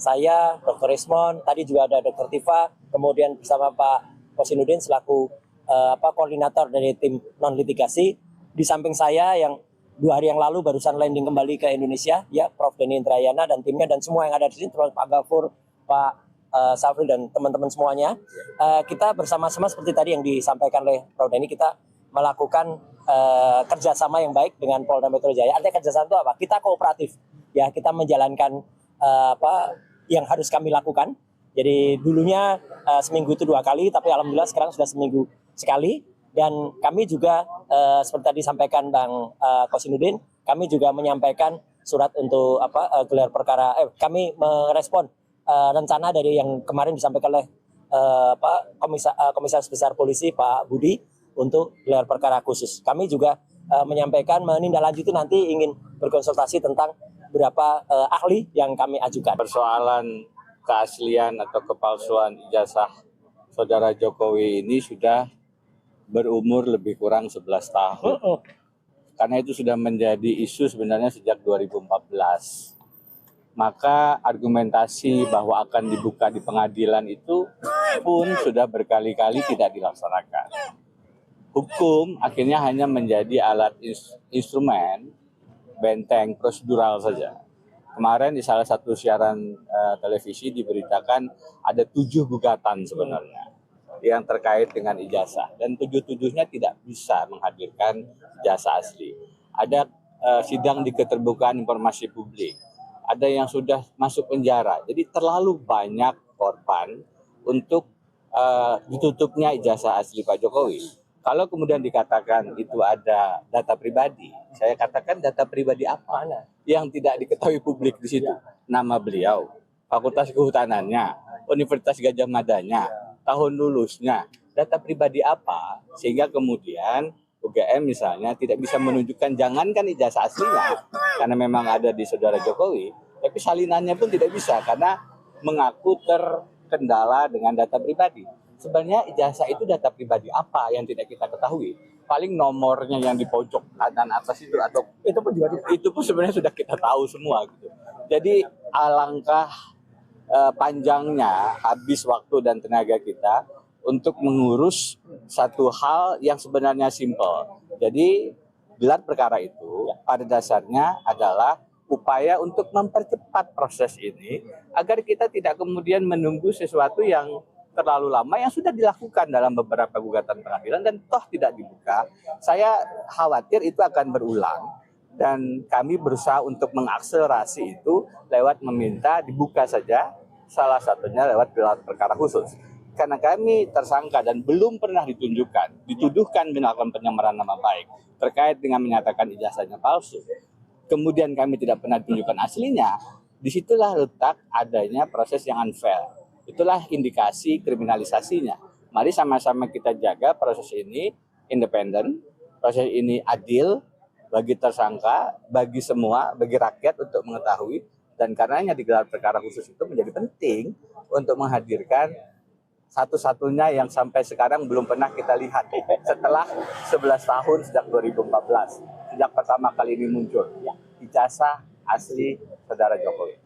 Saya, Dr. Rismon, tadi juga ada Dr. Tifa, kemudian bersama Pak Kosinudin selaku koordinator dari tim non-litigasi. Di samping saya yang 2 hari yang lalu barusan landing kembali ke Indonesia, ya Prof. Denny Indrayana dan timnya dan semua yang ada di sini, termasuk Pak Gafur, Pak Safri dan teman-teman semuanya. Kita bersama-sama seperti tadi yang disampaikan oleh Prof. Denny, kita melakukan kerjasama yang baik dengan Polda Metro Jaya. Artinya kerjasama itu apa? Kita kooperatif, ya kita menjalankan yang harus kami lakukan. Jadi dulunya seminggu itu 2 kali, tapi alhamdulillah sekarang sudah seminggu sekali. Dan kami juga seperti tadi disampaikan Bang Kosinudin, kami juga menyampaikan surat untuk gelar perkara. Kami merespon rencana dari yang kemarin disampaikan oleh Komisaris Besar Polisi Pak Budi untuk gelar perkara khusus. Kami juga menyampaikan menindaklanjuti nanti ingin berkonsultasi tentang berapa ahli yang kami ajukan. Persoalan keaslian atau kepalsuan ijazah Saudara Jokowi ini sudah berumur lebih kurang 11 tahun. Karena itu sudah menjadi isu sebenarnya sejak 2014. Maka argumentasi bahwa akan dibuka di pengadilan itu pun sudah berkali-kali tidak dilaksanakan. Hukum akhirnya hanya menjadi alat instrumen benteng prosedural saja. Kemarin di salah satu siaran televisi diberitakan ada 7 gugatan sebenarnya yang terkait dengan ijazah, dan 7-7-nya tidak bisa menghadirkan ijazah asli. Ada sidang di keterbukaan informasi publik, ada yang sudah masuk penjara. Jadi terlalu banyak korban untuk ditutupnya ijazah asli Pak Jokowi. Kalau kemudian dikatakan itu ada data pribadi, saya katakan data pribadi apa yang tidak diketahui publik di situ? Nama beliau, fakultas kehutanannya, Universitas Gadjah Madanya, tahun lulusnya, data pribadi apa? Sehingga kemudian UGM misalnya tidak bisa menunjukkan, jangankan ijazah aslinya, karena memang ada di Saudara Jokowi, tapi salinannya pun tidak bisa karena mengaku terkendala dengan data pribadi. Sebenarnya ijazah itu data pribadi apa yang tidak kita ketahui? Paling nomornya yang di pojok kanan atas itu, atau itu pun sebenarnya sudah kita tahu semua gitu. Jadi alangkah panjangnya habis waktu dan tenaga kita untuk mengurus satu hal yang sebenarnya simpel. Jadi gelar perkara itu pada dasarnya adalah upaya untuk mempercepat proses ini agar kita tidak kemudian menunggu sesuatu yang terlalu lama yang sudah dilakukan dalam beberapa gugatan pengadilan dan toh tidak dibuka. Saya khawatir itu akan berulang dan kami berusaha untuk mengakselerasi itu lewat meminta dibuka saja, salah satunya lewat gelar perkara khusus. Karena kami tersangka dan belum pernah dituduhkan melakukan penyamaran nama baik terkait dengan menyatakan ijazahnya palsu. Kemudian kami tidak pernah ditunjukkan aslinya, disitulah letak adanya proses yang unfair. Itulah indikasi kriminalisasinya. Mari sama-sama kita jaga proses ini independen, proses ini adil bagi tersangka, bagi semua, bagi rakyat untuk mengetahui. Dan karenanya digelar perkara khusus itu menjadi penting untuk menghadirkan satu-satunya yang sampai sekarang belum pernah kita lihat setelah 11 tahun sejak 2014, sejak pertama kali ini muncul ijazah asli Saudara Jokowi.